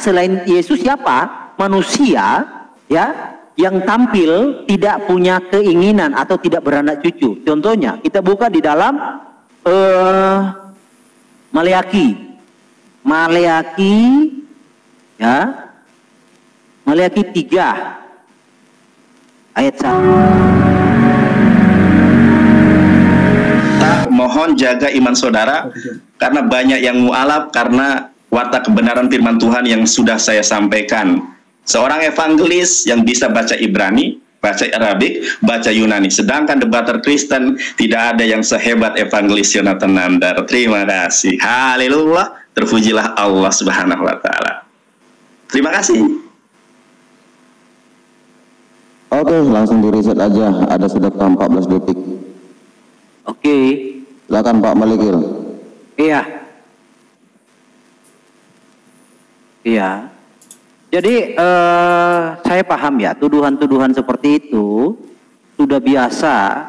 selain Yesus siapa? Manusia, ya, yang tampil tidak punya keinginan atau tidak beranak cucu. Contohnya kita buka di dalam Maleaki, ya, Maleaki 3 ayat 1. Mohon jaga iman saudara, karena banyak yang mualaf karena watak kebenaran firman Tuhan yang sudah saya sampaikan. Seorang evangelis yang bisa baca Ibrani, baca Arabik, baca Yunani. Sedangkan debater Kristen tidak ada yang sehebat evangelis Yonatan Nandar. Terima kasih. Haleluya. Terpujilah Allah Subhanahu wa taala. Terima kasih. Oke, langsung di reset aja. Ada sedekah 14 detik. Oke. Silakan Pak Malikil. Iya. Iya. Jadi saya paham ya, tuduhan-tuduhan seperti itu sudah biasa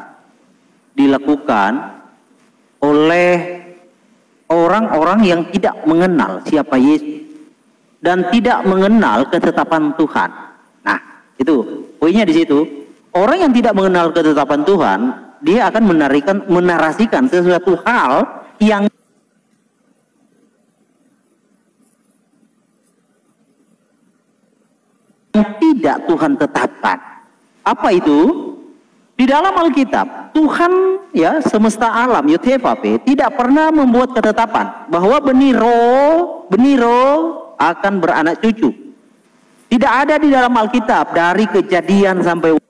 dilakukan oleh orang-orang yang tidak mengenal siapa Yesus dan tidak mengenal ketetapan Tuhan. Nah, itu poinnya di situ. Orang yang tidak mengenal ketetapan Tuhan, dia akan menarasikan sesuatu hal yang tidak Tuhan tetapkan. Apa itu? Di dalam Alkitab, Tuhan ya semesta alam Yud-Heh-Vah-Peh tidak pernah membuat ketetapan bahwa benih roh akan beranak cucu. Tidak ada di dalam Alkitab dari Kejadian sampai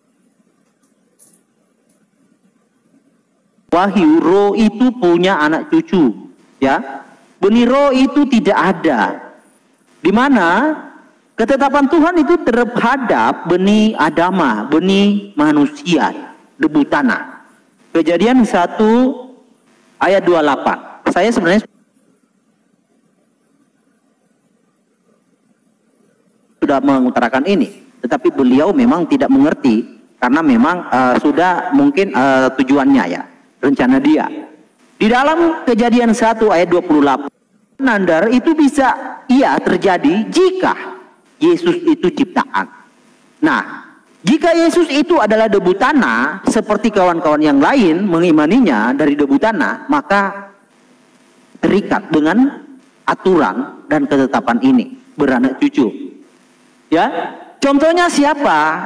Wahyu roh itu punya anak cucu, ya. Benih roh itu tidak ada. Di mana ketetapan Tuhan itu terhadap benih Adama, benih manusia, debu tanah. Kejadian 1 ayat 28. Saya sebenarnya sudah mengutarakan ini, tetapi beliau memang tidak mengerti karena memang sudah mungkin tujuannya ya, rencana dia. Di dalam Kejadian 1 ayat 28, Nandar itu bisa terjadi jika Yesus itu ciptaan. Nah, jika Yesus itu adalah debu tanah, seperti kawan-kawan yang lain mengimaninya dari debu tanah, maka terikat dengan aturan dan ketetapan ini, beranak cucu. Ya, contohnya siapa?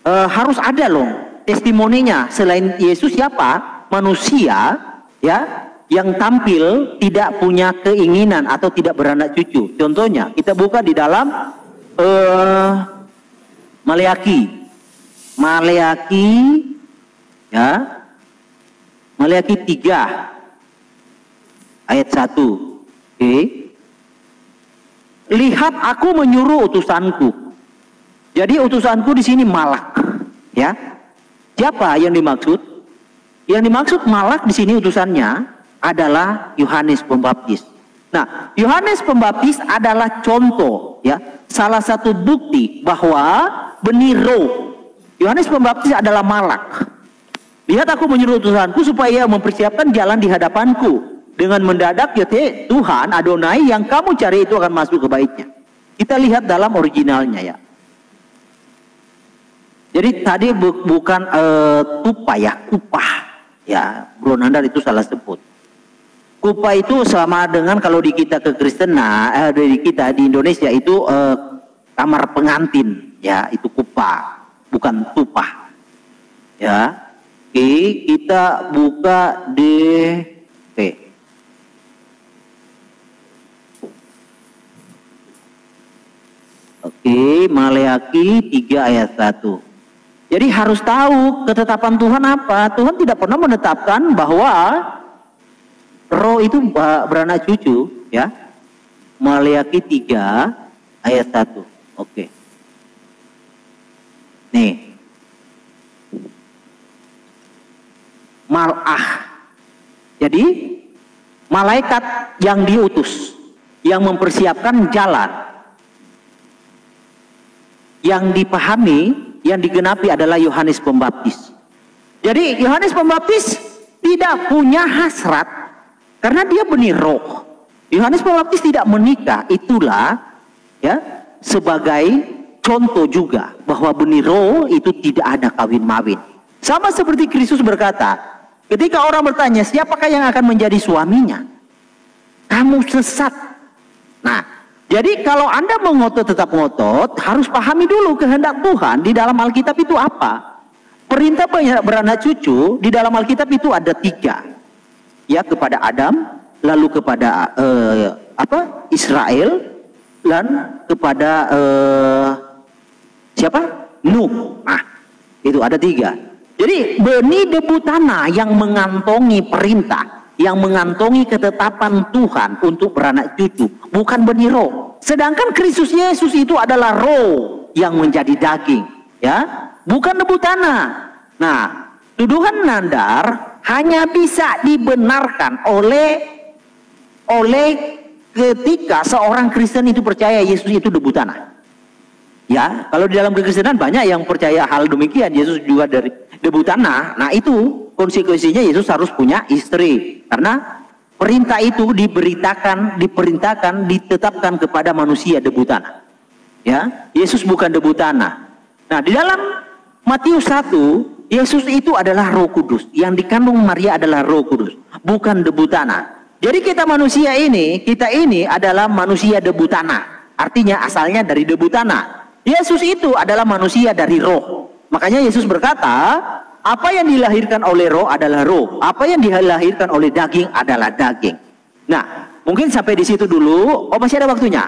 Harus ada loh testimoninya. Selain Yesus siapa? Manusia, ya, yang tampil tidak punya keinginan atau tidak beranak cucu. Contohnya, kita buka di dalam Maleaki, ya, Maleaki 3 ayat 1. Oke. Lihat aku menyuruh utusanku. Jadi utusanku di sini Malak, ya. Siapa yang dimaksud? Yang dimaksud Malak di sini utusannya adalah Yohanes Pembaptis. Nah, Yohanes Pembaptis adalah contoh, ya, salah satu bukti bahwa benih roh. Yohanes Pembaptis adalah Malak. Lihat aku menyuruh utusanku supaya mempersiapkan jalan di hadapanku. Dengan mendadak ya Tuhan Adonai yang kamu cari itu akan masuk ke baitnya. Kita lihat dalam originalnya ya. Jadi tadi bukan tupa ya, kupah. Ya, Bro Nandar itu salah sebut. Kupa itu sama dengan kalau di kita kekristenan, di kita di Indonesia itu kamar pengantin, ya itu kupa, bukan tupah. Ya, oke, kita buka di, oke, Maleaki 3 ayat 1. Jadi harus tahu ketetapan Tuhan apa. Tuhan tidak pernah menetapkan bahwa roh itu beranak cucu, ya. Maleaki 3 ayat 1. Oke. Nih. Malah. Jadi malaikat yang diutus, yang mempersiapkan jalan, yang dipahami, yang digenapi adalah Yohanes Pembaptis. Jadi Yohanes Pembaptis tidak punya hasrat karena dia benih roh. Yohanes Pembaptis tidak menikah, itulah ya, sebagai contoh juga bahwa benih roh itu tidak ada kawin-mawin. Sama seperti Kristus berkata, ketika orang bertanya, siapakah yang akan menjadi suaminya? Kamu sesat. Nah, jadi kalau Anda mengotot tetap ngotot, harus pahami dulu kehendak Tuhan di dalam Alkitab itu apa. Perintah beranak cucu di dalam Alkitab itu ada 3. Ya, kepada Adam, lalu kepada Israel, dan kepada siapa? Nuh. Nah, itu ada 3. Jadi benih debu tanah yang mengantongi perintah, yang mengantongi ketetapan Tuhan untuk beranak cucu, bukan benih roh. Sedangkan Kristus Yesus itu adalah roh yang menjadi daging, ya, bukan debu tanah. Nah, tuduhan nandar hanya bisa dibenarkan oleh ketika seorang Kristen itu percaya Yesus itu debu tanah. Ya, kalau di dalam kekristenan banyak yang percaya hal demikian, Yesus juga dari debu tanah. Nah, itu konsekuensinya Yesus harus punya istri. Karena perintah itu ditetapkan kepada manusia debu tanah. Ya, Yesus bukan debu tanah. Nah, di dalam Matius 1, Yesus itu adalah Roh Kudus. Yang dikandung Maria adalah Roh Kudus, bukan debu tanah. Jadi kita ini adalah manusia debu tanah. Artinya asalnya dari debu tanah. Yesus itu adalah manusia dari roh. Makanya Yesus berkata, apa yang dilahirkan oleh roh adalah roh, apa yang dilahirkan oleh daging adalah daging. Nah, mungkin sampai di situ dulu. Oh, masih ada waktunya?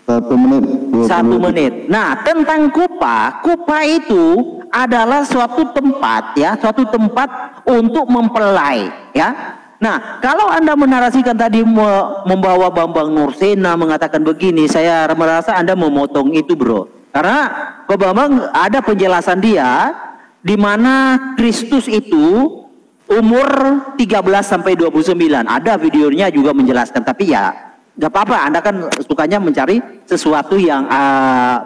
1 menit. 1 menit. Nah, tentang kupa itu adalah suatu tempat, ya, suatu tempat untuk mempelai, ya. Nah, kalau Anda menarasikan tadi membawa Bambang Nursena mengatakan begini, saya merasa Anda memotong itu, bro. Karena Pak Bambang ada penjelasan dia di mana Kristus itu umur 13 sampai 29. Ada videonya juga menjelaskan, tapi ya nggak apa-apa, Anda kan sukanya mencari sesuatu yang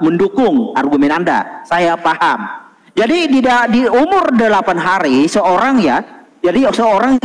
mendukung argumen Anda. Saya paham. Jadi di umur 8 hari seorang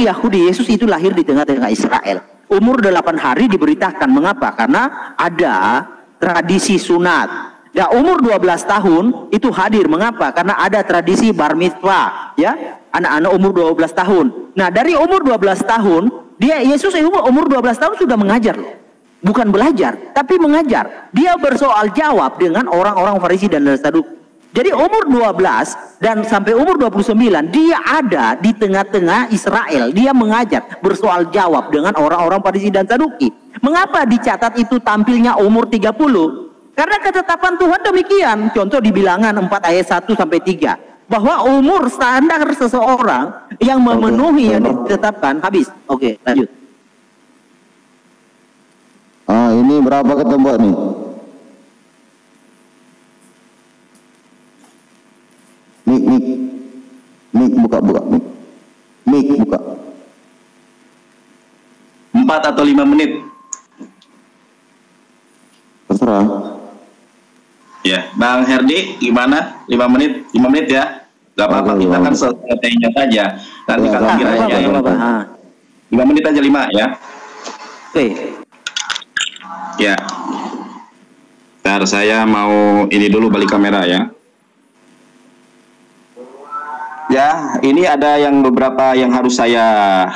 Yahudi, Yesus itu lahir di tengah-tengah Israel. Umur 8 hari diberitakan. Mengapa? Karena ada tradisi sunat. Dan umur 12 tahun itu hadir. Mengapa? Karena ada tradisi bar mitzvah, ya, anak-anak umur 12 tahun. Nah, dari umur 12 tahun, Yesus umur 12 tahun sudah mengajar loh. Bukan belajar, tapi mengajar. Dia bersoal jawab dengan orang-orang Farisi dan Saduki. Jadi umur 12 dan sampai umur 29 dia ada di tengah-tengah Israel. Dia mengajar, bersoal jawab dengan orang-orang Farisi dan Saduki. Mengapa dicatat itu tampilnya umur 30? Karena ketetapan Tuhan demikian. Contoh di Bilangan 4 ayat 1 sampai 3. Bahwa umur standar seseorang yang memenuhi yang ditetapkan habis. Oke, lanjut. Ini berapa ketembak nih? Mik buka mik buka. 4 atau 5 menit? Terserah. Ya, Bang Herdi gimana? 5 menit? 5 menit ya? Gak apa-apa, kita kan selesainya saja. Nanti kalau kiranya ya. 5 menit aja 5 ya. Oke. Ya. Bentar, saya mau ini dulu balik kamera ya. Ya, ini ada yang beberapa yang harus saya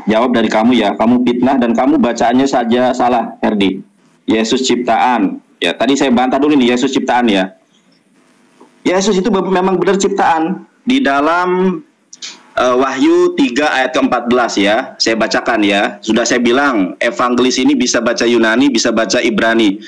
jawab dari kamu ya. Kamu fitnah dan kamu bacaannya saja salah, Herdi. Yesus ciptaan. Ya, tadi saya bantah dulu nih, Yesus ciptaan ya. Yesus itu memang benar ciptaan. Di dalam Wahyu 3 ayat ke-14 ya. Saya bacakan ya. Sudah saya bilang, evangelis ini bisa baca Yunani, bisa baca Ibrani.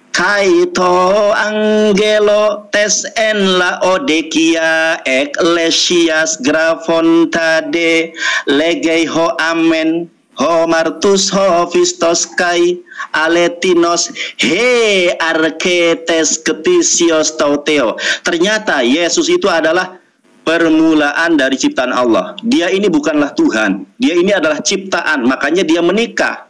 Kaito angelo tes en la odekia eklesias grafon tade legei ho amen ho martus ho fistos kai aletinos he arketes ketisios tauteo. Ternyata Yesus itu adalah permulaan dari ciptaan Allah. Dia ini bukanlah Tuhan, dia ini adalah ciptaan, makanya dia menikah.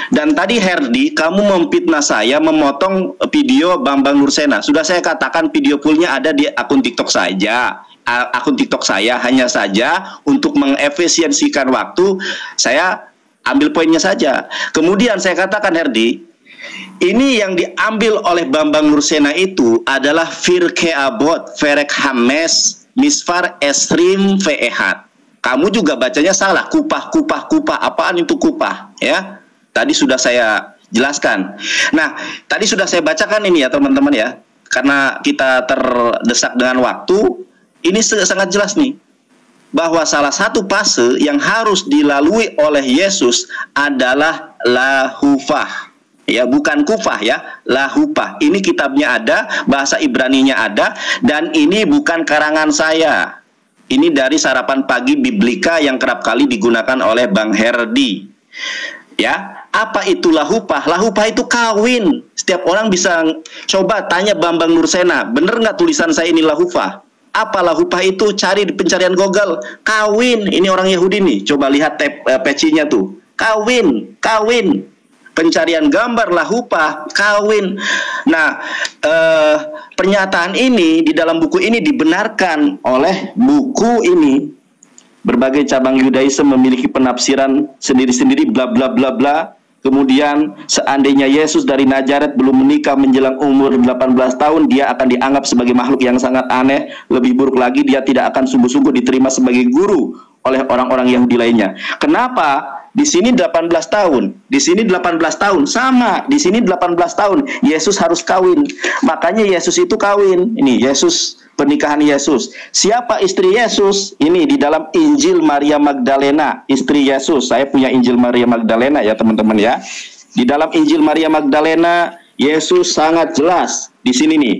Dan tadi Herdi, kamu memfitnah saya, memotong video Bambang Nursena. Sudah saya katakan video fullnya ada di akun TikTok saja. Akun TikTok saya hanya saja untuk mengefisiensikan waktu, saya ambil poinnya saja. Kemudian saya katakan Herdi, Ini yang diambil oleh Bambang Nursena itu adalah Firke Abot, Ferek Hames, Misfar Esrim Ve'ehat. Kamu juga bacanya salah, kupah. Apaan itu kupah? Ya, tadi sudah saya jelaskan. Nah, tadi sudah saya bacakan ini ya teman-teman ya. Karena kita terdesak dengan waktu, ini sangat jelas nih. Bahwa salah satu fase yang harus dilalui oleh Yesus adalah lahufah. Ya, bukan kufah ya, lahupah. Ini kitabnya ada, bahasa Ibraninya ada, dan ini bukan karangan saya. Ini dari Sarapan Pagi Biblika yang kerap kali digunakan oleh Bang Herdi. Ya, apa itu lahupah? Lahupah itu kawin. Setiap orang bisa coba tanya Bambang Nursena, bener nggak tulisan saya ini lahupah? Apa lahupah itu? Cari di pencarian Google. Kawin. Ini orang Yahudi nih. Coba lihat pecinya tuh. Kawin. Pencarian gambar lahupah, kawin. Nah, pernyataan ini di dalam buku ini dibenarkan oleh buku ini. Berbagai cabang Yudaisme memiliki penafsiran sendiri-sendiri, bla bla bla bla. Kemudian seandainya Yesus dari Nazaret belum menikah menjelang umur 18 tahun, dia akan dianggap sebagai makhluk yang sangat aneh. Lebih buruk lagi, dia tidak akan sungguh-sungguh diterima sebagai guru oleh orang-orang Yahudi lainnya. Kenapa? Di sini 18 tahun, di sini 18 tahun, sama, di sini 18 tahun, Yesus harus kawin. Makanya Yesus itu kawin. Ini Yesus, pernikahan Yesus. Siapa istri Yesus? Ini di dalam Injil Maria Magdalena, istri Yesus. Saya punya Injil Maria Magdalena ya teman-teman ya. Di dalam Injil Maria Magdalena, Yesus sangat jelas di sini nih.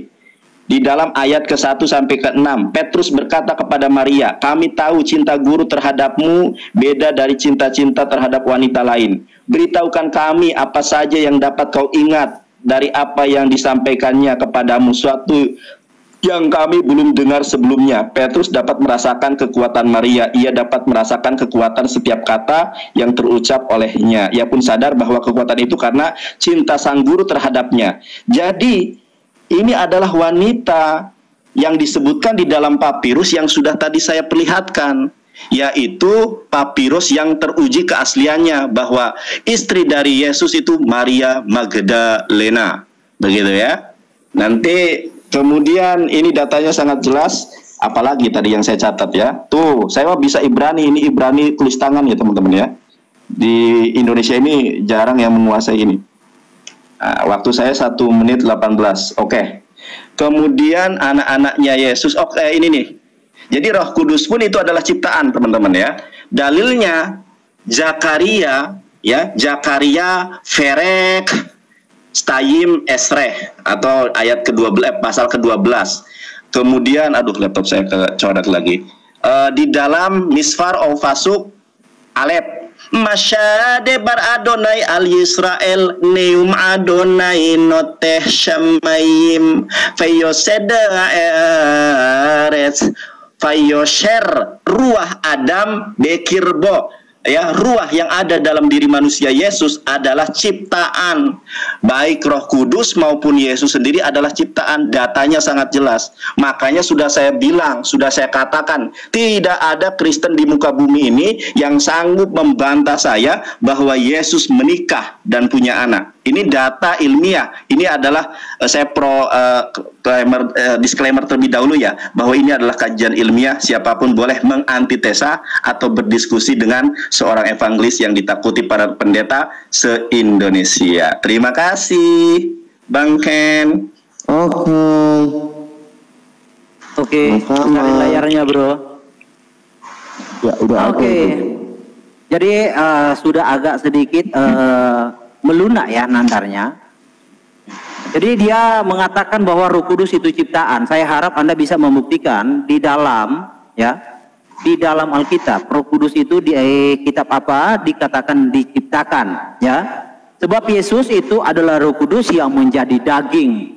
Di dalam ayat ke-1 sampai ke-6, Petrus berkata kepada Maria, kami tahu cinta guru terhadapmu beda dari cinta-cinta terhadap wanita lain. Beritahukan kami apa saja yang dapat kau ingat dari apa yang disampaikannya kepadamu, suatu yang kami belum dengar sebelumnya. Petrus dapat merasakan kekuatan Maria. Ia dapat merasakan kekuatan setiap kata yang terucap olehnya. Ia pun sadar bahwa kekuatan itu karena cinta sang guru terhadapnya. Jadi ini adalah wanita yang disebutkan di dalam papirus yang sudah tadi saya perlihatkan, yaitu papirus yang teruji keasliannya bahwa istri dari Yesus itu Maria Magdalena. Begitu ya. Nanti kemudian ini datanya sangat jelas, apalagi tadi yang saya catat ya. Tuh, saya bisa Ibrani, ini Ibrani tulis tangan ya teman-teman ya. Di Indonesia ini jarang yang menguasai ini. Nah, waktu saya 1 menit 18. Oke. Kemudian anak-anaknya Yesus. Oke, ini nih. Jadi Roh Kudus pun itu adalah ciptaan, teman-teman ya. Dalilnya Zakaria ya, Zakaria Ferek Stayim Esreh atau ayat ke-12 pasal ke-12. Kemudian aduh laptop saya kecoret lagi. Di dalam Misfar Fasuk Alep Masyade bar Adonai al Yisrael neum Adonai noteh shamayim fayoseda eretz fayosher ruah Adam bekirbo. Ya, ruah yang ada dalam diri manusia Yesus adalah ciptaan. Baik Roh Kudus maupun Yesus sendiri adalah ciptaan. Datanya sangat jelas. Makanya sudah saya bilang, sudah saya katakan, tidak ada Kristen di muka bumi ini yang sanggup membantah saya bahwa Yesus menikah dan punya anak. Ini data ilmiah. Ini adalah saya disclaimer terlebih dahulu ya, bahwa ini adalah kajian ilmiah. Siapapun boleh mengantitesa atau berdiskusi dengan seorang evangelis yang ditakuti para pendeta se-Indonesia. Terima kasih, Bang Ken. Oke, cari layarnya, bro. Ya, udah. Oke. Jadi sudah agak sedikit melunak ya nandarnya. Jadi dia mengatakan bahwa Roh Kudus itu ciptaan. Saya harap Anda bisa membuktikan di dalam ya, di dalam Alkitab Roh Kudus itu di kitab apa dikatakan diciptakan ya. Sebab Yesus itu adalah Roh Kudus yang menjadi daging.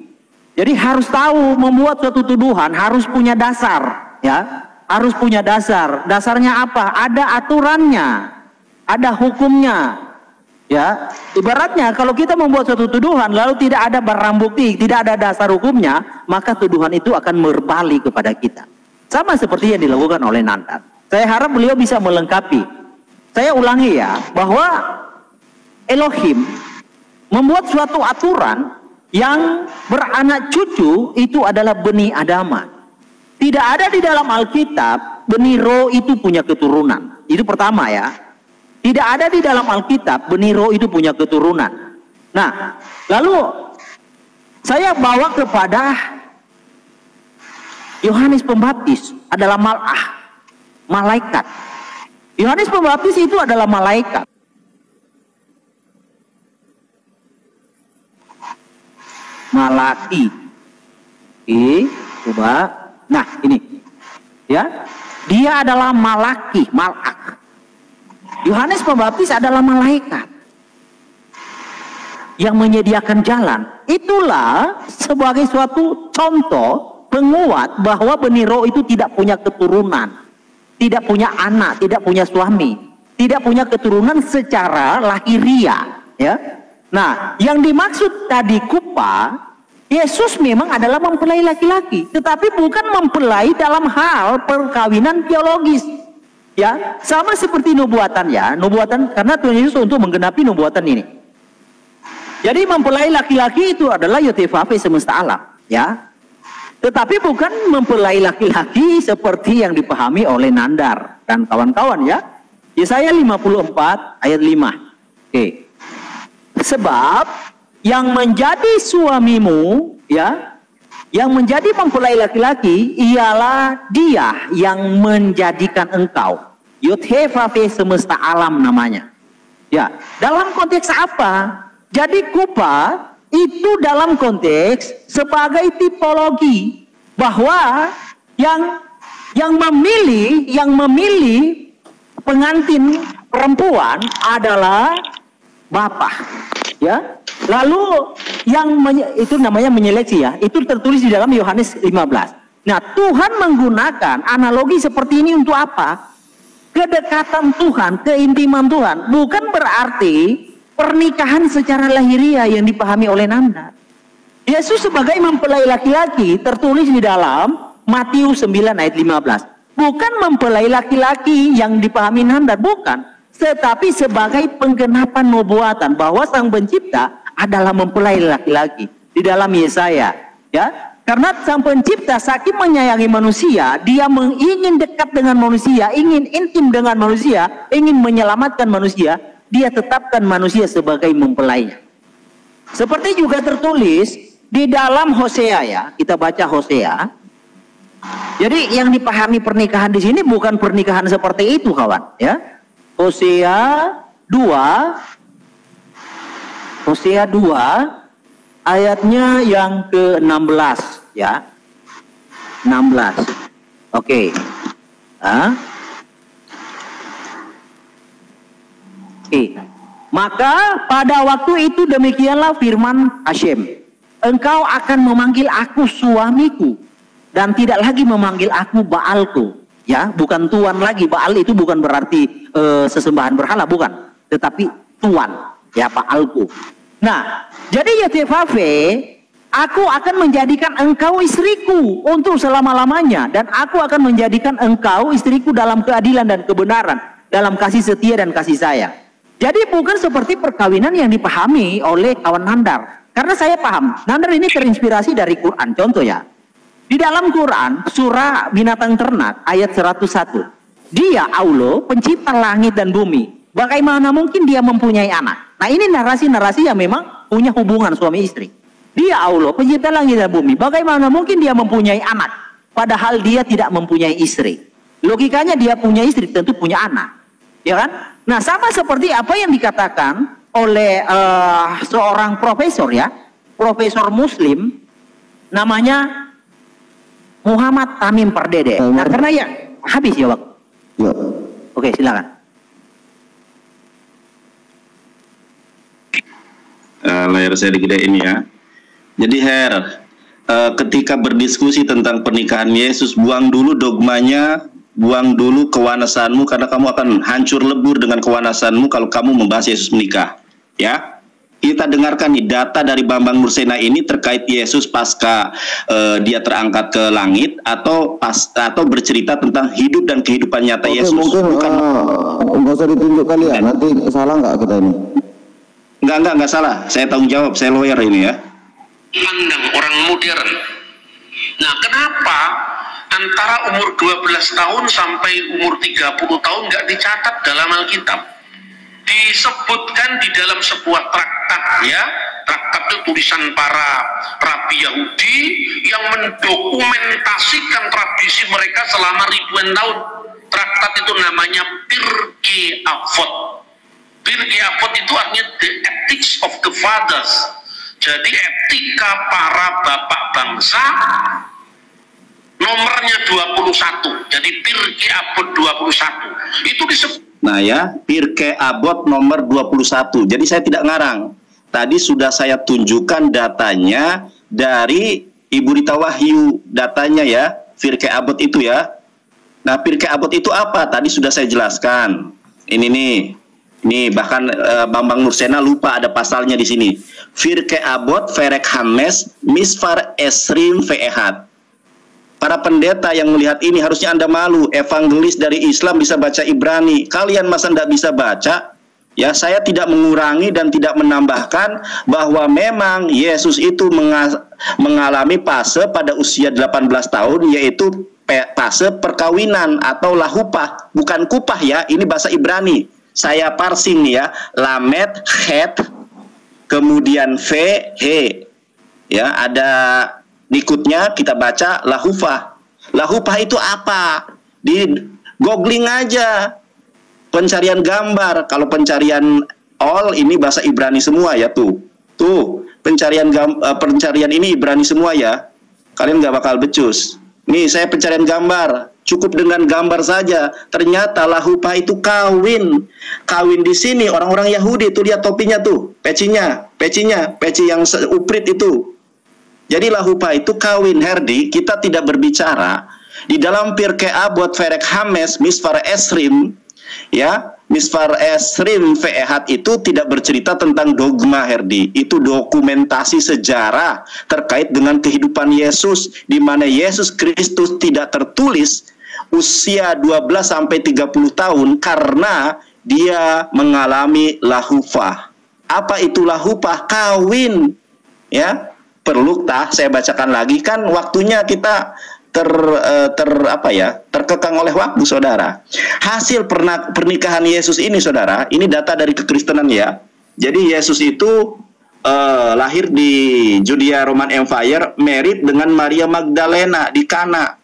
Jadi harus tahu membuat suatu tuduhan harus punya dasar ya. Harus punya dasar. Dasarnya apa? Ada aturannya. Ada hukumnya. Ya, ibaratnya kalau kita membuat suatu tuduhan lalu tidak ada barang bukti, tidak ada dasar hukumnya, maka tuduhan itu akan berbalik kepada kita. Sama seperti yang dilakukan oleh Nandan. Saya harap beliau bisa melengkapi. Saya ulangi ya, bahwa Elohim membuat suatu aturan yang beranak cucu itu adalah benih Adama. Tidak ada di dalam Alkitab benih roh itu punya keturunan. Itu pertama ya. Tidak ada di dalam Alkitab benih roh itu punya keturunan. Nah, lalu saya bawa kepada Yohanes Pembaptis adalah malaikat. Yohanes Pembaptis itu adalah malaikat. Malaki. Coba. Nah, ini. Ya. Dia adalah malaki, malak. Yohanes Pembaptis adalah malaikat yang menyediakan jalan. Itulah sebagai suatu contoh penguat bahwa benih roh itu tidak punya keturunan, tidak punya anak, tidak punya suami, tidak punya keturunan secara lahiriah, ya. Nah, yang dimaksud tadi kupa, Yesus memang adalah mempelai laki-laki, tetapi bukan mempelai dalam hal perkawinan biologis. Ya, sama seperti nubuatan ya, nubuatan karena Tuhan Yesus untuk menggenapi nubuatan ini. Jadi mempelai laki-laki itu adalah Yotevave semesta alam, ya. Tetapi bukan mempelai laki-laki seperti yang dipahami oleh Nandar dan kawan-kawan ya. Yesaya 54 ayat 5. Oke. Sebab yang menjadi suamimu ya, yang menjadi mempelai laki-laki ialah dia yang menjadikan engkau. Yotevave semesta alam namanya. Ya, dalam konteks apa? Jadi kupa itu dalam konteks sebagai tipologi bahwa yang memilih pengantin perempuan adalah bapak, ya. Lalu itu namanya menyeleksi ya. Itu tertulis di dalam Yohanes 15. Nah, Tuhan menggunakan analogi seperti ini untuk apa? Kedekatan Tuhan, keintiman Tuhan. Bukan berarti pernikahan secara lahiriah yang dipahami oleh Nanda. Yesus sebagai mempelai laki-laki tertulis di dalam Matius 9 ayat 15. Bukan mempelai laki-laki yang dipahami Nanda, bukan. Tetapi sebagai penggenapan nubuatan bahwa Sang Pencipta adalah mempelai laki-laki di dalam Yesaya, ya. Karena Sang Pencipta saking menyayangi manusia, dia ingin dekat dengan manusia, ingin intim dengan manusia, ingin menyelamatkan manusia, dia tetapkan manusia sebagai mempelainya. Seperti juga tertulis di dalam Hosea ya, kita baca Hosea. Jadi yang dipahami pernikahan di sini bukan pernikahan seperti itu kawan, ya. Hosea 2 ayatnya yang ke-16 ya. 16. Oke. Maka pada waktu itu demikianlah firman Hashem. Engkau akan memanggil aku suamiku dan tidak lagi memanggil aku Baalku. Ya, bukan Tuhan lagi. Baal itu bukan berarti sesembahan berhala, bukan. Tetapi Tuhan, ya, Baalku. Nah, jadi Yotevave, aku akan menjadikan engkau istriku untuk selama-lamanya. Dan aku akan menjadikan engkau istriku dalam keadilan dan kebenaran. Dalam kasih setia dan kasih sayang. Jadi bukan seperti perkawinan yang dipahami oleh kawan Nandar. Karena saya paham, Nandar ini terinspirasi dari Quran. Contoh ya. Di dalam Quran, surah binatang ternak, ayat 101. Dia, Allah, pencipta langit dan bumi. Bagaimana mungkin dia mempunyai anak? Nah, ini narasi-narasi yang memang punya hubungan suami istri. Dia Allah, pencipta langit dan bumi. Bagaimana mungkin dia mempunyai anak? Padahal dia tidak mempunyai istri. Logikanya dia punya istri, tentu punya anak. Ya kan? Nah, sama seperti apa yang dikatakan oleh seorang profesor ya. Profesor Muslim. Namanya Muhammad Tamim Pardede. Nah, karena ya, habis ya waktu. Ya. Oke, silakan. Layar saya digedein ya. Jadi ketika berdiskusi tentang pernikahan Yesus, buang dulu dogmanya, buang dulu kewanasanmu, karena kamu akan hancur lebur dengan kewanasanmu kalau kamu membahas Yesus menikah. Ya, kita dengarkan nih data dari Bambang Nursena ini terkait Yesus pasca dia terangkat ke langit, atau bercerita tentang hidup dan kehidupan nyata Yesus. Mungkin nggak usah ditunjuk kali ya, nanti salah nggak kita ini? Enggak salah. Saya tanggung jawab, saya lawyer ini ya. Pandang orang modern. Nah, kenapa antara umur 12 tahun sampai umur 30 tahun nggak dicatat dalam Alkitab? Disebutkan di dalam sebuah traktat ya. Traktat itu tulisan para rabi Yahudi yang mendokumentasikan tradisi mereka selama ribuan tahun. Traktat itu namanya Pirkei Avot. Pirkei Avot itu artinya the ethics of the fathers. Jadi etika para bapak bangsa, nomornya 21. Jadi Pirkei Avot 21. Itu disebut. Nah ya, Pirkei Avot nomor 21. Jadi saya tidak ngarang. Tadi sudah saya tunjukkan datanya dari Ibu Rita Wahyu, datanya ya, Pirkei Avot itu ya. Nah, Pirkei Avot itu apa? Tadi sudah saya jelaskan. Ini bahkan Bambang Nursena lupa ada pasalnya di sini. Pirkei Avot Ferek Hames Misfar Esrim Ve'ehat. Para pendeta yang melihat ini harusnya Anda malu. Evangelis dari Islam bisa baca Ibrani. Kalian masa tidak bisa baca? Ya, saya tidak mengurangi dan tidak menambahkan bahwa memang Yesus itu mengalami fase pada usia 18 tahun, yaitu fase perkawinan atau lahupah, bukan kupah ya. Ini bahasa Ibrani. Saya parsing ya, lamet, het, kemudian ve, he. Ya, ada berikutnya kita baca lahupah. Lahupah itu apa? Di googling aja. Pencarian gambar. Kalau pencarian all ini bahasa Ibrani semua ya tuh. Tuh, pencarian ini Ibrani semua ya. Kalian nggak bakal becus. Nih, saya pencarian gambar. Cukup dengan gambar saja. Ternyata lahupah itu kawin. Kawin di sini orang-orang Yahudi tuh, lihat topinya tuh, pecinya, peci yang uprit itu. Jadi lahupah itu kawin. Herdi, kita tidak berbicara di dalam Pirkei Avot Ferek Hames Misfar Esrim. Ya, Misfar Esrim Ve'ehat itu tidak bercerita tentang dogma, Herdi. Itu dokumentasi sejarah terkait dengan kehidupan Yesus, di mana Yesus Kristus tidak tertulis usia 12 sampai 30 tahun karena dia mengalami lahupah. Apa itu lahupah? Kawin. Ya, perlu saya bacakan lagi, kan waktunya kita terkekang oleh waktu, saudara. Hasil pernikahan Yesus ini, saudara, ini data dari kekristenan ya. Jadi Yesus itu lahir di Judea Roman Empire, married dengan Maria Magdalena di Kana.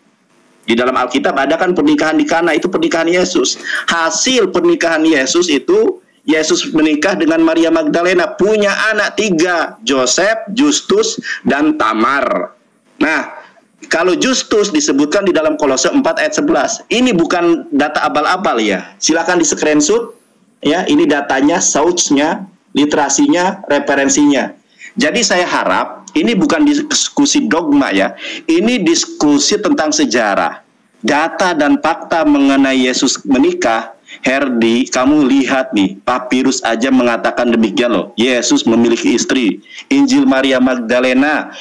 Di dalam Alkitab ada kan pernikahan di Kana, itu pernikahan Yesus. Hasil pernikahan Yesus itu, Yesus menikah dengan Maria Magdalena, punya anak 3, Joseph, Justus, dan Tamar. Nah, kalau Justus disebutkan di dalam Kolose 4 ayat 11. Ini bukan data abal-abal ya. Silakan di screenshot ya. Ini datanya, source-nya, literasinya, referensinya. Jadi saya harap ini bukan diskusi dogma ya. Ini diskusi tentang sejarah. Data dan fakta mengenai Yesus menikah. Herdi, kamu lihat nih, papirus aja mengatakan demikian loh. Yesus memiliki istri. Injil Maria Magdalena,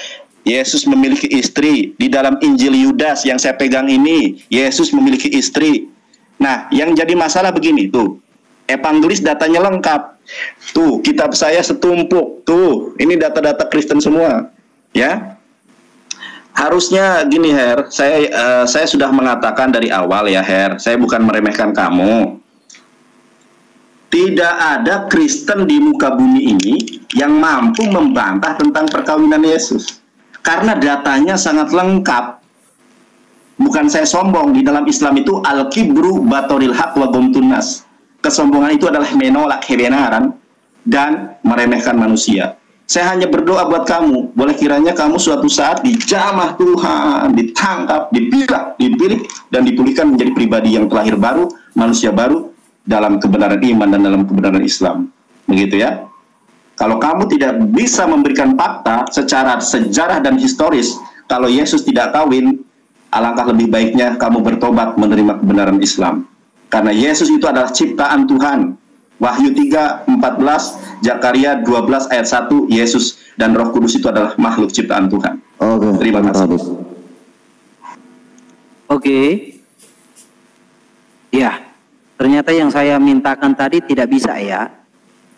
Yesus memiliki istri. Di dalam Injil Yudas yang saya pegang ini, Yesus memiliki istri. Nah, yang jadi masalah begini, tuh. Evangelis datanya lengkap. Tuh, kitab saya setumpuk. Tuh, ini data-data Kristen semua. Ya. Harusnya gini, Her. Saya sudah mengatakan dari awal ya, Her. Saya bukan meremehkan kamu. Tidak ada Kristen di muka bumi ini yang mampu membantah tentang perkawinan Yesus. Karena datanya sangat lengkap. Bukan saya sombong, di dalam Islam itu al-kibru batoril haq wa gomtunas. Kesombongan itu adalah menolak kebenaran dan meremehkan manusia. Saya hanya berdoa buat kamu, boleh kiranya kamu suatu saat dijamah Tuhan, ditangkap, dipilih, dan dipulihkan menjadi pribadi yang terlahir baru, manusia baru, dalam kebenaran iman dan dalam kebenaran Islam. Begitu ya. Kalau kamu tidak bisa memberikan fakta secara sejarah dan historis, kalau Yesus tidak kawin, alangkah lebih baiknya kamu bertobat menerima kebenaran Islam. Karena Yesus itu adalah ciptaan Tuhan. Wahyu 3:14, Zakaria 12 ayat 1, Yesus dan Roh Kudus itu adalah makhluk ciptaan Tuhan. Terima kasih. Oke. Ya, ternyata yang saya mintakan tadi tidak bisa ya.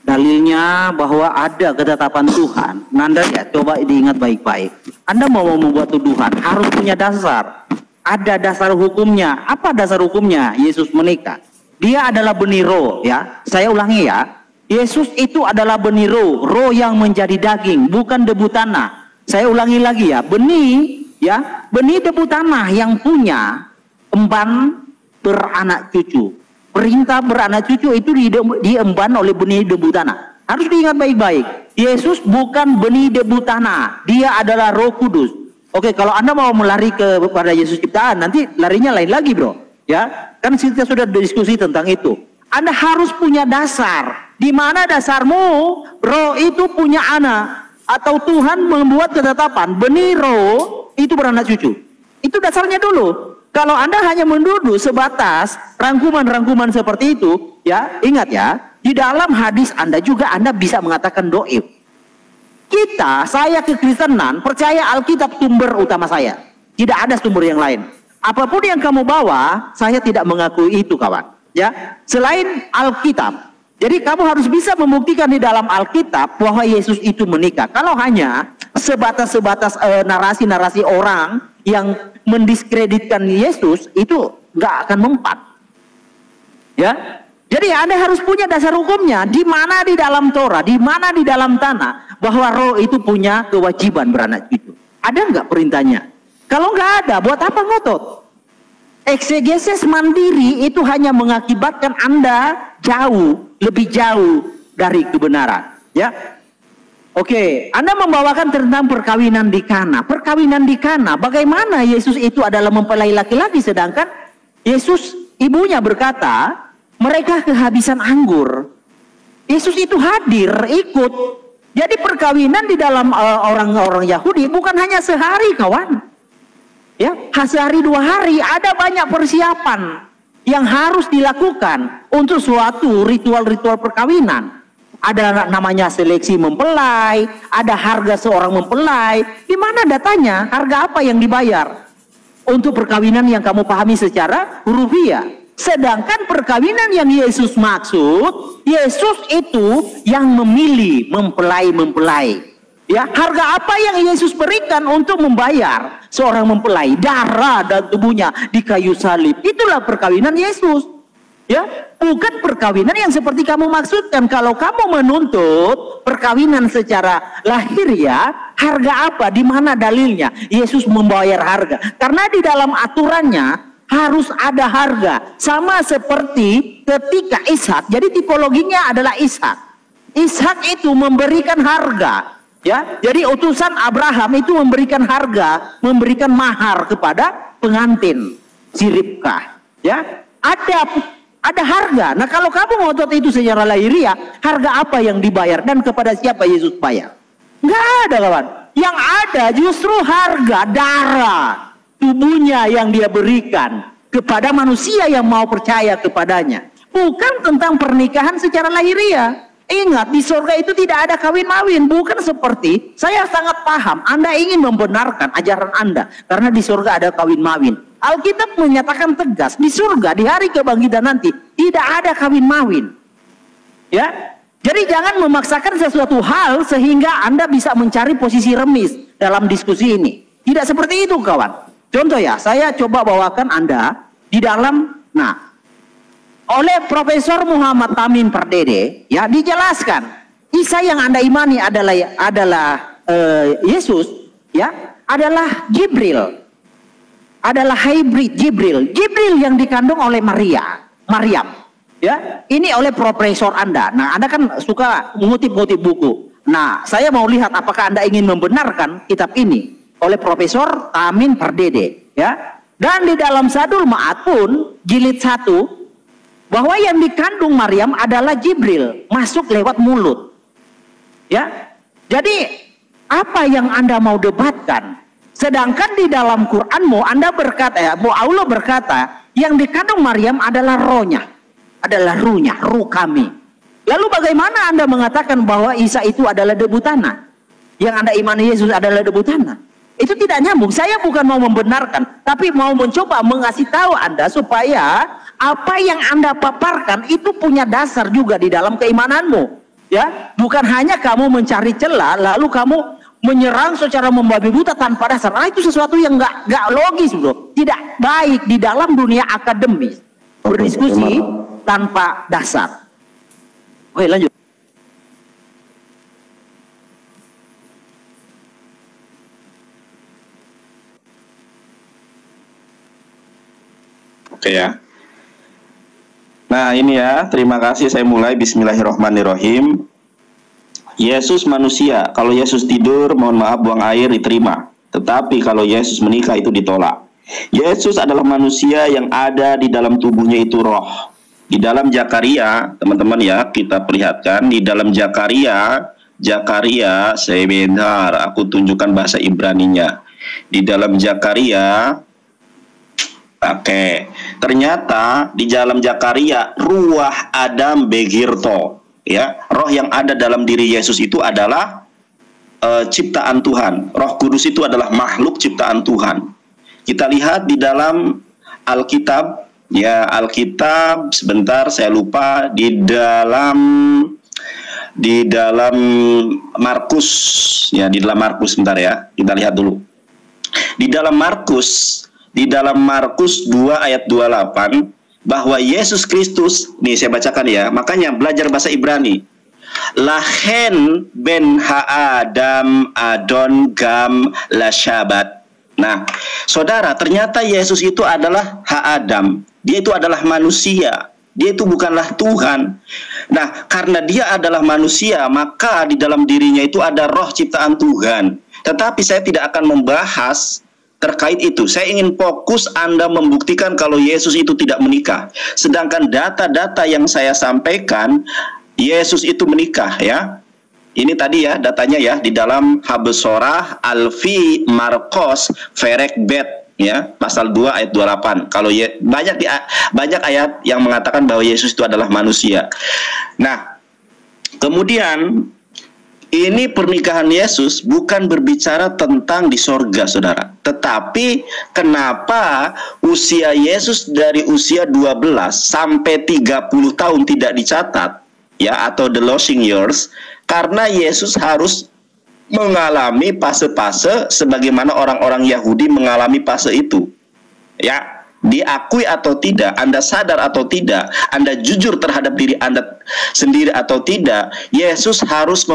dalilnya bahwa ada ketetapan Tuhan. Nanda ya, coba diingat baik-baik. Anda mau membuat tuduhan harus punya dasar. Ada dasar hukumnya. Apa dasar hukumnya? Yesus menikah. Dia adalah benih roh, ya. Saya ulangi ya. Yesus itu adalah benih roh, roh yang menjadi daging, bukan debu tanah. Saya ulangi lagi ya, benih debu tanah yang punya emban beranak cucu. Perintah beranak cucu itu diemban oleh benih debu tanah. Harus diingat baik-baik. Yesus bukan benih debu tanah, dia adalah Roh Kudus. Oke, kalau Anda mau melari kepada Yesus ciptaan, nanti larinya lain lagi, bro. Ya, kan kita sudah diskusi tentang itu. Anda harus punya dasar. Di mana dasarmu? Roh itu punya anak, atau Tuhan membuat ketetapan benih roh itu beranak cucu. Itu dasarnya dulu. Kalau Anda hanya menuduh sebatas rangkuman-rangkuman seperti itu, ya ingat ya, di dalam hadis Anda juga Anda bisa mengatakan doib. Saya kekristenan percaya Alkitab sumber utama saya. Tidak ada sumber yang lain. Apapun yang kamu bawa, saya tidak mengakui itu, kawan. Ya, selain Alkitab. Jadi kamu harus bisa membuktikan di dalam Alkitab bahwa Yesus itu menikah. Kalau hanya sebatas narasi-narasi orang yang mendiskreditkan Yesus, itu nggak akan mempan. Ya, jadi Anda harus punya dasar hukumnya. Di mana di dalam Torah, di mana di dalam tanah, bahwa roh itu punya kewajiban beranak cucu. Ada nggak perintahnya? Kalau nggak ada, buat apa ngotot? Eksegesis mandiri itu hanya mengakibatkan Anda lebih jauh dari kebenaran. Ya, oke. Anda membawakan tentang perkawinan di Kana. Perkawinan di Kana, bagaimana Yesus itu adalah mempelai laki-laki, sedangkan Yesus ibunya berkata, mereka kehabisan anggur. Yesus itu hadir, ikut. Jadi perkawinan di dalam orang-orang Yahudi bukan hanya sehari, kawan. Ya, sehari 2 hari, ada banyak persiapan yang harus dilakukan untuk suatu ritual-ritual perkawinan. Ada namanya seleksi mempelai, ada harga seorang mempelai. Di mana datanya? Harga apa yang dibayar untuk perkawinan yang kamu pahami secara rupiah? Sedangkan perkawinan yang Yesus maksud, Yesus itu yang memilih mempelai-mempelai. Ya, harga apa yang Yesus berikan untuk membayar seorang mempelai? Darah dan tubuhnya di kayu salib. Itulah perkawinan Yesus. Ya, bukan perkawinan yang seperti kamu maksudkan. Kalau kamu menuntut perkawinan secara lahiriah, harga apa? Di mana dalilnya? Yesus membayar harga. Karena di dalam aturannya harus ada harga. Sama seperti ketika Ishak. Jadi tipologinya adalah Ishak. Ishak itu memberikan harga. Ya, jadi utusan Abraham itu memberikan harga, memberikan mahar kepada pengantin si Ribkah. Ya, ada harga. Nah, kalau kamu ngotot itu secara lahiriah, harga apa yang dibayar dan kepada siapa Yesus bayar? Nggak ada, kawan. Yang ada justru harga darah tubuhnya yang dia berikan kepada manusia yang mau percaya kepadanya. Bukan tentang pernikahan secara lahiriah. Ingat, di surga itu tidak ada kawin-mawin. Bukan seperti, saya sangat paham Anda ingin membenarkan ajaran Anda karena di surga ada kawin-mawin. Alkitab menyatakan tegas, di surga di hari kebangkitan nanti tidak ada kawin-mawin. Ya, jadi jangan memaksakan sesuatu hal sehingga Anda bisa mencari posisi remis dalam diskusi ini. Tidak seperti itu, kawan. Contoh ya, saya coba bawakan Anda di dalam, oleh Profesor Muhammad Tamin Pardede, ya, dijelaskan Isa yang Anda imani adalah Yesus, ya, adalah Jibril, adalah hybrid Jibril yang dikandung oleh Maryam, ya. Ini oleh Profesor Anda. Nah, Anda kan suka mengutip-ngutip buku. Nah, saya mau lihat apakah Anda ingin membenarkan kitab ini oleh Profesor Tamin Pardede, ya. Dan di dalam Sadul Ma'ad pun jilid 1 bahwa yang dikandung Maryam adalah Jibril, masuk lewat mulut. Ya. Jadi apa yang Anda mau debatkan? Sedangkan di dalam Qur'anmu Anda berkata, Allah berkata, yang dikandung Maryam adalah rohnya, adalah ruhnya, ruh kami. Lalu bagaimana Anda mengatakan bahwa Isa itu adalah debu tanah? Yang Anda imani Yesus adalah debu tanah? Itu tidak nyambung. Saya bukan mau membenarkan, tapi mau mencoba mengasih tahu Anda supaya apa yang Anda paparkan itu punya dasar juga di dalam keimananmu. Ya, bukan hanya kamu mencari celah lalu kamu menyerang secara membabi buta tanpa dasar. Nah, itu sesuatu yang nggak logis, bro. Tidak baik di dalam dunia akademis berdiskusi tanpa dasar. Oke, lanjut. Oke ya. Nah ini ya, terima kasih. Saya mulai. Bismillahirrahmanirrahim. Yesus manusia. Kalau Yesus tidur, mohon maaf, buang air diterima. Tetapi kalau Yesus menikah itu ditolak. Yesus adalah manusia yang ada di dalam tubuhnya itu roh. Di dalam Zakaria, teman-teman ya, kita perlihatkan di dalam Zakaria, sebentar, aku tunjukkan bahasa Ibraninya. Di dalam Zakaria, oke, ternyata di dalam Zakaria ruah Adam begirto, ya, roh yang ada dalam diri Yesus itu adalah ciptaan Tuhan. Roh Kudus itu adalah makhluk ciptaan Tuhan. Kita lihat di dalam Alkitab, ya, Alkitab, sebentar saya lupa, di dalam Markus, ya, di dalam Markus, sebentar ya, kita lihat dulu. Di dalam Markus 2 ayat 28 bahwa Yesus Kristus, nih saya bacakan ya, makanya belajar bahasa Ibrani. Lahen ben ha-adam adon gam la syabat. Nah, saudara, ternyata Yesus itu adalah ha-adam. Dia itu adalah manusia. Dia itu bukanlah Tuhan. Nah, karena dia adalah manusia, maka di dalam dirinya itu ada roh ciptaan Tuhan. Tetapi saya tidak akan membahas terkait itu. Saya ingin fokus Anda membuktikan kalau Yesus itu tidak menikah. Sedangkan data-data yang saya sampaikan, Yesus itu menikah, ya. Ini tadi ya datanya ya di dalam Habesorah Alfi Markos Ferek Bet, ya, pasal 2 ayat 28. Kalau banyak ayat yang mengatakan bahwa Yesus itu adalah manusia. Nah, kemudian ini pernikahan Yesus bukan berbicara tentang di sorga, saudara. Tetapi kenapa usia Yesus dari usia 12 sampai 30 tahun tidak dicatat, ya, atau the losing years? Karena Yesus harus mengalami fase-fase sebagaimana orang-orang Yahudi mengalami fase itu. Ya, diakui atau tidak, Anda sadar atau tidak, Anda jujur terhadap diri Anda sendiri atau tidak, Yesus harus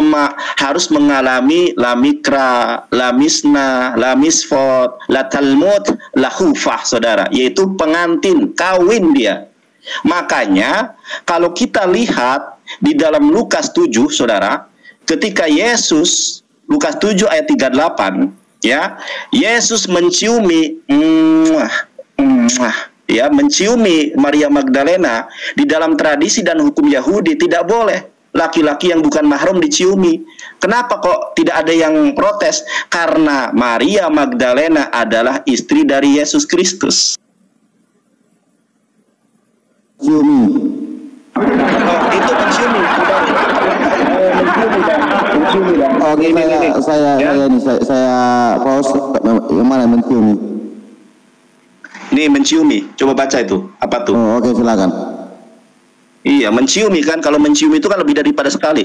mengalami la mikra, la misna, la misfot, la talmud, la hufah, saudara, yaitu pengantin, kawin dia. Makanya kalau kita lihat di dalam Lukas 7, saudara, ketika Yesus, Lukas 7 ayat 38, ya, Yesus menciumi ya, menciumi Maria Magdalena. Di dalam tradisi dan hukum Yahudi tidak boleh laki-laki yang bukan mahram diciumi. Kenapa kok tidak ada yang protes? Karena Maria Magdalena adalah istri dari Yesus Kristus. Ciumi. Itu menciumi. Oh, saya pause. Yang mana menciumi? Ini menciumi. Coba baca itu. Apa tuh? Oh, oke, silakan. Iya, menciumi kan. Kalau menciumi itu kan lebih daripada sekali.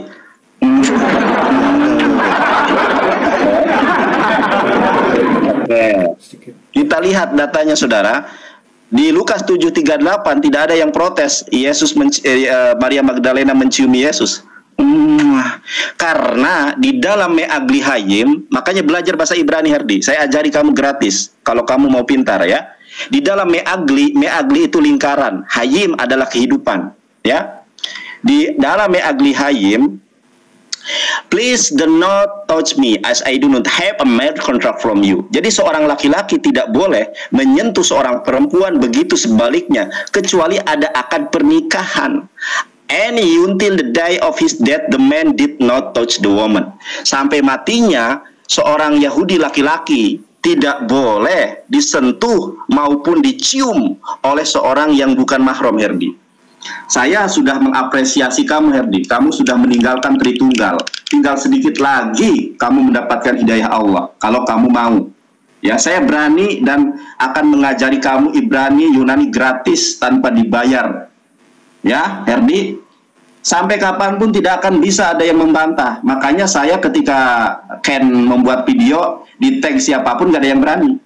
Kita lihat datanya, saudara. Di Lukas 7:38 tidak ada yang protes Maria Magdalena menciumi Yesus. Karena di dalam Me'agli Hayim, makanya belajar bahasa Ibrani, Herdi. Saya ajari kamu gratis kalau kamu mau pintar, ya. Di dalam Me'agli itu lingkaran, Hayim adalah kehidupan, ya. Di dalam Me'agli Hayim, please do not touch me as I do not have a marriage contract from you. Jadi seorang laki-laki tidak boleh menyentuh seorang perempuan, begitu sebaliknya, kecuali ada akad pernikahan. And until the day of his death, the man did not touch the woman. Sampai matinya, seorang Yahudi laki-laki tidak boleh disentuh maupun dicium oleh seorang yang bukan mahram, Herdi. Saya sudah mengapresiasi kamu, Herdi. Kamu sudah meninggalkan Tritunggal. Tinggal sedikit lagi kamu mendapatkan hidayah Allah, kalau kamu mau. Ya, saya berani dan akan mengajari kamu Ibrani, Yunani gratis tanpa dibayar. Ya, Herdi, Sampai kapanpun tidak akan bisa ada yang membantah. Makanya saya ketika Ken membuat video, di tag siapapun gak ada yang berani.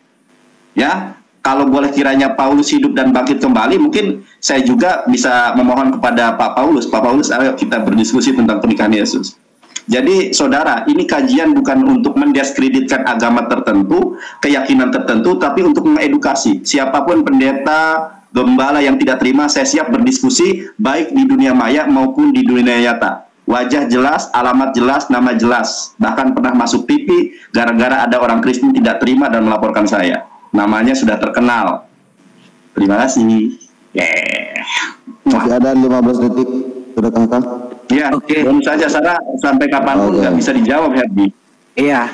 Ya, kalau boleh kiranya Paulus hidup dan bangkit kembali, mungkin saya juga bisa memohon kepada Pak Paulus. Pak Paulus, ayo kita berdiskusi tentang pernikahan Yesus. Jadi saudara, ini kajian bukan untuk mendiskreditkan agama tertentu, keyakinan tertentu, tapi untuk mengedukasi. Siapapun pendeta, gembala yang tidak terima, saya siap berdiskusi, baik di dunia maya maupun di dunia nyata. Wajah jelas, alamat jelas, nama jelas. Bahkan pernah masuk TV, gara-gara ada orang Kristen tidak terima dan melaporkan saya. Namanya sudah terkenal. Terima kasih. Masih ada 15 detik. Sudah kakak? Ya, belum saja Sarah, sampai kapanpun nggak bisa dijawab, Herdi. Iya.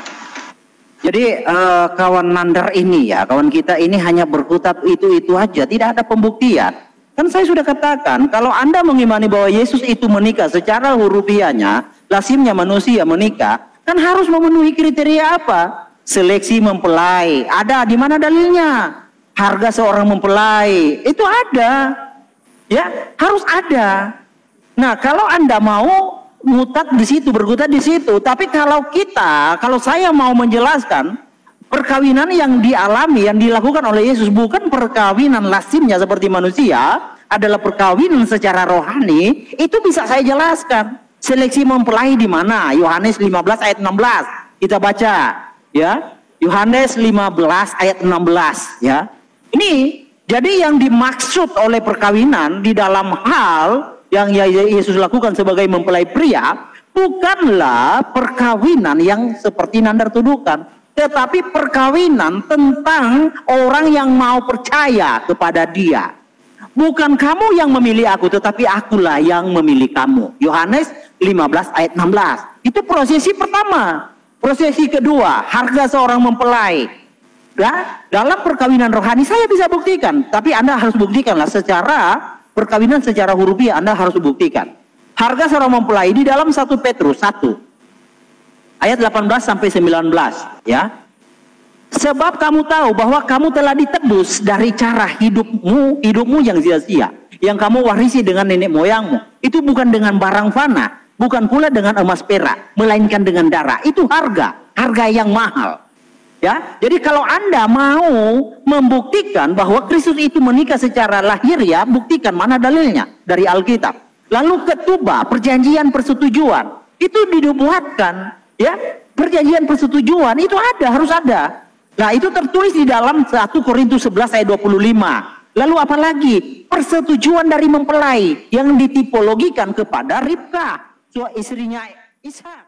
Jadi kawan Nandar ini ya, kawan kita ini hanya berkutat itu aja, tidak ada pembuktian. Kan saya sudah katakan, kalau Anda mengimani bahwa Yesus itu menikah secara hurufiahnya, lazimnya manusia menikah, kan harus memenuhi kriteria apa? Seleksi mempelai. Ada di mana dalilnya? Harga seorang mempelai itu ada, ya harus ada. Nah, kalau Anda mau ngutat di situ, berkutat di situ, tapi kalau saya mau menjelaskan perkawinan yang dialami, yang dilakukan oleh Yesus bukan perkawinan lazimnya seperti manusia, adalah perkawinan secara rohani, itu bisa saya jelaskan. Seleksi mempelai di mana? Yohanes 15 ayat 16. Kita baca, ya. Yohanes 15 ayat 16, ya. Ini jadi yang dimaksud oleh perkawinan di dalam hal yang Yesus lakukan sebagai mempelai pria bukanlah perkawinan yang seperti Nandar tuduhkan, tetapi perkawinan tentang orang yang mau percaya kepada Dia. Bukan kamu yang memilih aku, tetapi akulah yang memilih kamu. Yohanes 15 ayat 16. Itu prosesi pertama. Prosesi kedua, harga seorang mempelai. Ya, dalam perkawinan rohani saya bisa buktikan, tapi Anda harus buktikanlah secara perkawinan secara hurufiah. Anda harus buktikan. Harga seorang mempelai di dalam 1 Petrus 1 ayat 18 sampai 19, ya. Sebab kamu tahu bahwa kamu telah ditebus dari cara hidupmu yang sia-sia, yang kamu warisi dengan nenek moyangmu. Itu bukan dengan barang fana, bukan pula dengan emas perak, melainkan dengan darah. Itu harga yang mahal. Ya, jadi kalau Anda mau membuktikan bahwa Kristus itu menikah secara lahir, ya buktikan mana dalilnya dari Alkitab. Lalu ketubah, perjanjian persetujuan itu dibuatkan, ya perjanjian persetujuan itu ada, harus ada. Nah itu tertulis di dalam 1 Korintus 11 ayat 25. Lalu apalagi persetujuan dari mempelai yang ditipologikan kepada Ribka, istrinya Ishak.